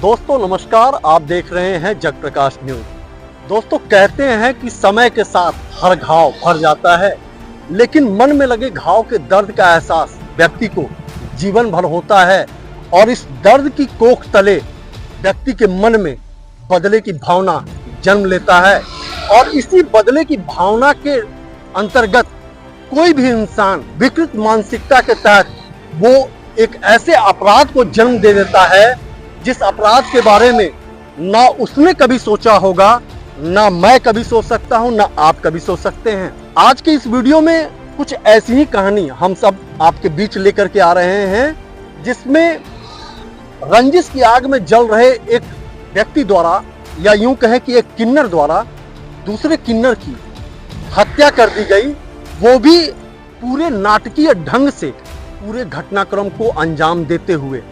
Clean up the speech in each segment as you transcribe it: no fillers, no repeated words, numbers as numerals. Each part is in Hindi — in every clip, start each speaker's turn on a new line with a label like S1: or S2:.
S1: दोस्तों नमस्कार, आप देख रहे हैं जग प्रकाश न्यूज। दोस्तों कहते हैं कि समय के साथ हर घाव भर जाता है, लेकिन मन में लगे घाव के दर्द का एहसास व्यक्ति को जीवन भर होता है और इस दर्द की कोख तले व्यक्ति के मन में बदले की भावना जन्म लेता है और इसी बदले की भावना के अंतर्गत कोई भी इंसान विकृत मानसिकता के तहत वो एक ऐसे अपराध को जन्म दे देता है जिस अपराध के बारे में ना उसने कभी सोचा होगा, ना मैं कभी सोच सकता हूं, ना आप कभी सोच सकते हैं। आज के इस वीडियो में कुछ ऐसी ही कहानी हम सब आपके बीच लेकर के आ रहे हैं जिसमें रंजिश की आग में जल रहे एक व्यक्ति द्वारा या यूं कहें कि एक किन्नर द्वारा दूसरे किन्नर की हत्या कर दी गई, वो भी पूरे नाटकीय ढंग से पूरे घटनाक्रम को अंजाम देते हुए।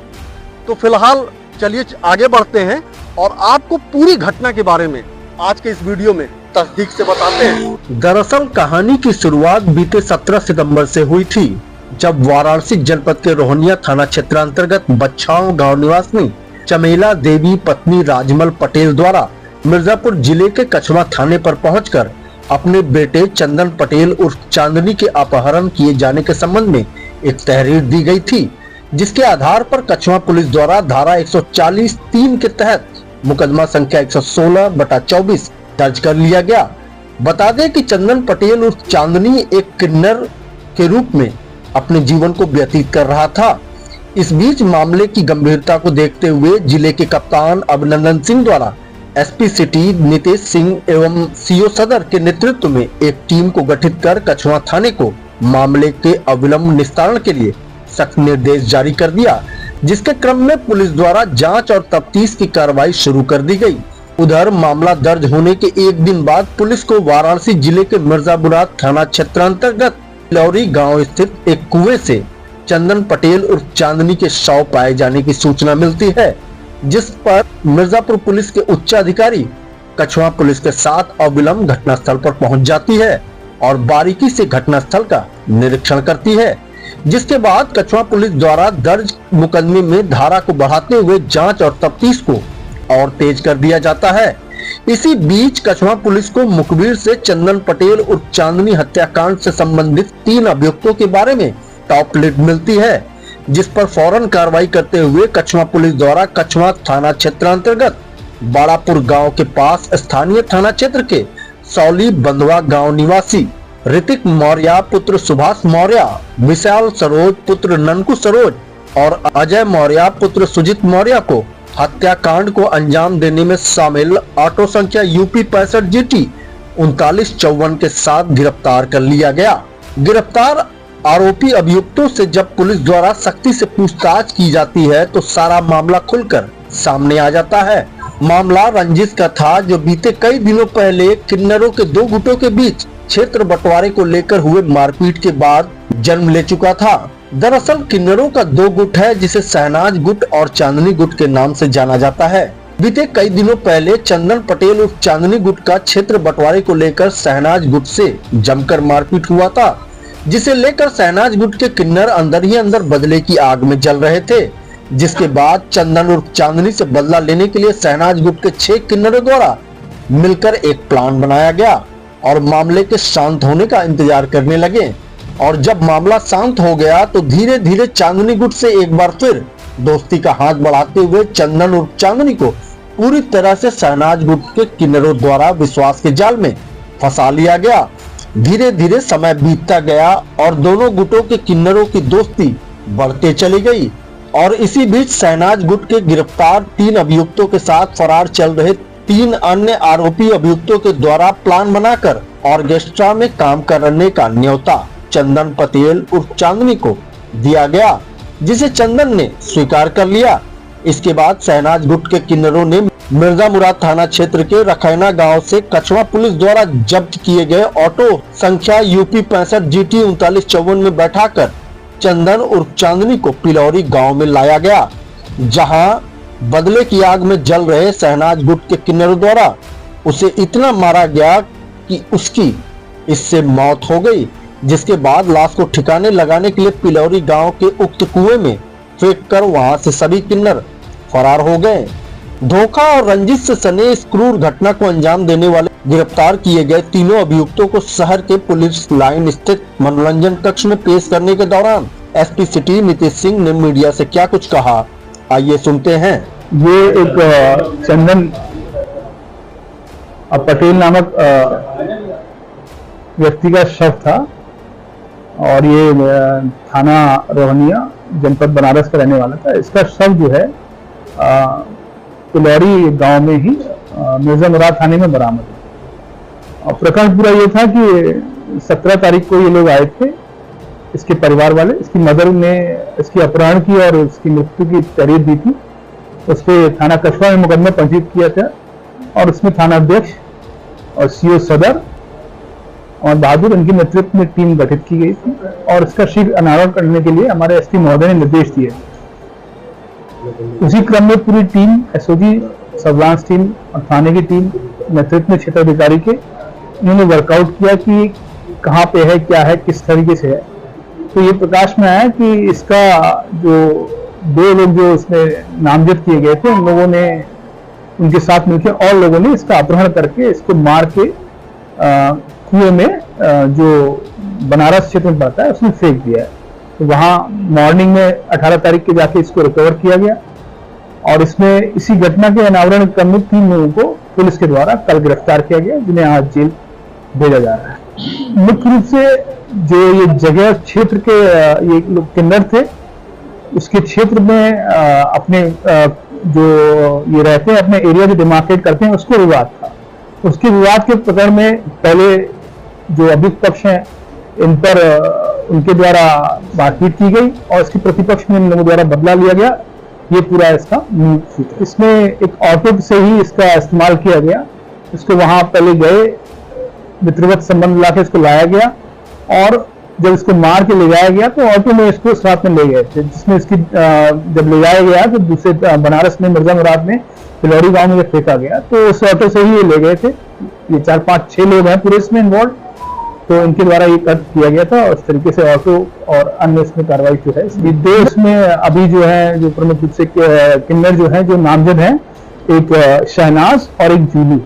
S1: तो फिलहाल चलिए आगे बढ़ते हैं और आपको पूरी घटना के बारे में आज के इस वीडियो में तस्दीक से बताते हैं।
S2: दरअसल कहानी की शुरुआत बीते 17 सितंबर से हुई थी, जब वाराणसी जनपद के रोहनिया थाना क्षेत्र अंतर्गत बच्छाव गांव निवासी चमेला देवी पत्नी राजमल पटेल द्वारा मिर्जापुर जिले के कछवा थाने पर पहुंचकर अपने बेटे चंदन पटेल उर्फ चांदनी के अपहरण किए जाने के संबंध में एक तहरीर दी गई थी, जिसके आधार पर कछवा पुलिस द्वारा धारा 140(3) के तहत मुकदमा संख्या 116/24 दर्ज कर लिया गया। बता दें कि चंदन पटेल उर्फ चांदनी एक किन्नर के रूप में अपने जीवन को व्यतीत कर रहा था। इस बीच मामले की गंभीरता को देखते हुए जिले के कप्तान अभिनंदन सिंह द्वारा एसपी सिटी नितेश सिंह एवं सीओ सदर के नेतृत्व में एक टीम को गठित कर कछवा थाने को मामले के अविलंब निस्तारण के लिए सख्त निर्देश जारी कर दिया, जिसके क्रम में पुलिस द्वारा जांच और तफ्तीश की कार्रवाई शुरू कर दी गई। उधर मामला दर्ज होने के एक दिन बाद पुलिस को वाराणसी जिले के मिर्जापुरात थाना क्षेत्र अंतर्गत लौरी गांव स्थित एक कुएं से चंदन पटेल उर्फ चांदनी के शव पाए जाने की सूचना मिलती है, जिस पर मिर्जापुर पुलिस के उच्च अधिकारी कछवा पुलिस के साथ अविलंब घटनास्थल पर पहुंच जाती है और बारीकी से घटनास्थल का निरीक्षण करती है, जिसके बाद कछवा पुलिस द्वारा दर्ज मुकदमे में धारा को बढ़ाते हुए जांच और तफ्तीश को और तेज कर दिया जाता है। इसी बीच कछवा पुलिस को मुखबिर से चंदन पटेल उर्फ चांदनी हत्याकांड से संबंधित 3 अभियुक्तों के बारे में टॉप लीड मिलती है, जिस पर फौरन कार्रवाई करते हुए कछवा पुलिस द्वारा कछवा थाना क्षेत्र अंतर्गत बाड़ापुर गांव के पास स्थानीय थाना क्षेत्र के सौली बंधवा गांव निवासी ऋतिक मौर्य पुत्र सुभाष मौर्य, विशाल सरोज पुत्र ननकू सरोज और अजय मौर्य पुत्र सुजीत मौर्य को हत्याकांड को अंजाम देने में शामिल ऑटो संख्या यूपी 65 GT 3954 के साथ गिरफ्तार कर लिया गया। गिरफ्तार आरोपी अभियुक्तों से जब पुलिस द्वारा सख्ती से पूछताछ की जाती है तो सारा मामला खुलकर सामने आ जाता है। मामला रंजिश का था, जो बीते कई दिनों पहले किन्नरों के 2 गुटों के बीच क्षेत्र बंटवारे को लेकर हुए मारपीट के बाद जन्म ले चुका था। दरअसल किन्नरों का 2 गुट है, जिसे शहनाज गुट और चांदनी गुट के नाम से जाना जाता है। बीते कई दिनों पहले चंदन पटेल उर्फ चांदनी गुट का क्षेत्र बंटवारे को लेकर शहनाज गुट से जमकर मारपीट हुआ था, जिसे लेकर शहनाज गुट के किन्नर अंदर ही अंदर बदले की आग में जल रहे थे। जिसके बाद चंदन उर्फ चांदनी से बदला लेने के लिए शहनाज गुट के 6 किन्नरों द्वारा मिलकर एक प्लान बनाया गया और मामले के शांत होने का इंतजार करने लगे। और जब मामला शांत हो गया तो धीरे धीरे चांदनी गुट से एक बार फिर दोस्ती का हाथ बढ़ाते हुए चंदन उर्फ चांदनी को पूरी तरह से शहनाज गुट के किन्नरों द्वारा विश्वास के जाल में फंसा लिया गया। धीरे धीरे समय बीतता गया और दोनों गुटों के किन्नरों की दोस्ती बढ़ते चली गई और इसी बीच शहनाज गुट के गिरफ्तार 3 अभियुक्तों के साथ फरार चल रहे 3 अन्य आरोपी अभियुक्तों के द्वारा प्लान बनाकर ऑर्केस्ट्रा में काम करने का न्योता चंदन पटेल उर्फ चांदनी को दिया गया, जिसे चंदन ने स्वीकार कर लिया। इसके बाद शहनाज गुट के किन्नरों ने मिर्जापुरात थाना क्षेत्र के रखैना गांव से कछवा पुलिस द्वारा जब्त किए गए ऑटो संख्या यूपी 65 GT 3954 में बैठाकर चंदन उर्फ चांदनी को पिलौरी गांव में लाया गया, जहां बदले की आग में जल रहे शहनाज गुट के किन्नरों द्वारा उसे इतना मारा गया कि उसकी इससे मौत हो गई। जिसके बाद लाश को ठिकाने लगाने के लिए पिलौरी गांव के उक्त कुएं में फेंक कर वहां से सभी किन्नर फरार हो गए। धोखा और रंजिश से सने इस क्रूर घटना को अंजाम देने वाले गिरफ्तार किए गए तीनों अभियुक्तों को शहर के पुलिस लाइन स्थित मनोरंजन कक्ष में पेश करने के दौरान एसपी सिटी नीतीश सिंह ने मीडिया से क्या कुछ कहा, आइए सुनते हैं।
S3: ये एक चंदन पटेल नामक व्यक्ति का शव था और ये थाना रोहनिया जनपद बनारस का रहने वाला था। इसका शव जो है पिलौरी गांव में ही मिर्जा मुराद थाने में बरामद है। और प्रकरण पूरा ये था कि 17 तारीख को ये लोग आए थे, इसके परिवार वाले। इसकी मदर ने इसकी अपहरण की और इसकी मृत्यु की तहरीर दी थी। उस पर थाना कस्बा में मुकदमा पंजीकृत किया था और उसमें थाना अध्यक्ष और सीओ सदर और बहादुर इनके नेतृत्व में टीम गठित की गई थी और इसका शीघ्र अनावरण करने के लिए हमारे एसपी महोदय ने निर्देश दिए। उसी क्रम में पूरी टीम, एसओजी, सर्विलांस टीम और थाने की टीम नेतृत्व में क्षेत्राधिकारी के, उन्होंने वर्कआउट किया कि कहाँ पे है, क्या है, किस तरीके से है। तो ये प्रकाश में आया कि इसका जो 2 लोग जो इसमें नामजद किए गए थे, उन लोगों ने, उनके साथ मिलकर और लोगों ने इसका अपहरण करके इसको मार के कुएं में जो बनारस क्षेत्र में पड़ता है उसमें फेंक दिया है। तो वहाँ मॉर्निंग में 18 तारीख के जाके इसको रिकवर किया गया और इसमें इसी घटना के अनावरण क्रम में 3 लोगों को पुलिस के द्वारा कल गिरफ्तार किया गया, जिन्हें आज जेल भेजा जा रहा है। मुख्य रूप से जो ये जगह क्षेत्र के ये लोग किन्नर थे, उसके क्षेत्र में अपने जो ये रहते हैं, अपने एरिया जो डिमार्केट करते हैं, उसको विवाद था। उसके विवाद के प्रकरण में पहले जो अभियुक्त पक्ष हैं, इन पर उनके द्वारा मारपीट की गई और इसके प्रतिपक्ष में इन लोगों द्वारा बदला लिया गया। ये पूरा इसका मूल सूत्र। इसमें एक ऑटो से ही इसका इस्तेमाल किया गया। इसको वहां पहले गए, मित्रवत संबंध लाके इसको लाया गया और जब इसको मार के ले जाया गया तो ऑटो में इसको साथ में ले गए थे, जिसमें इसकी जब ले जाया गया तो दूसरे बनारस में मिर्जा मुराद में पिलौरी गांव में जब फेंका गया तो उस ऑटो से ही ये ले गए थे। ये 4, 5, 6 लोग हैं पूरे इसमें इन्वॉल्व, तो इनके द्वारा ये कट किया गया था और इस तरीके से ऑटो और अन्य इसमें कार्रवाई जो है। देश में अभी जो है जो प्रमुख रूप से किन्नर जो है, जो नामजद है, एक शहनाज और एक जूली,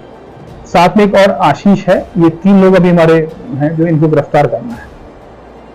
S3: साथ में एक और आशीष है। ये 3 लोग अभी हमारे हैं जो इनको गिरफ्तार करना है।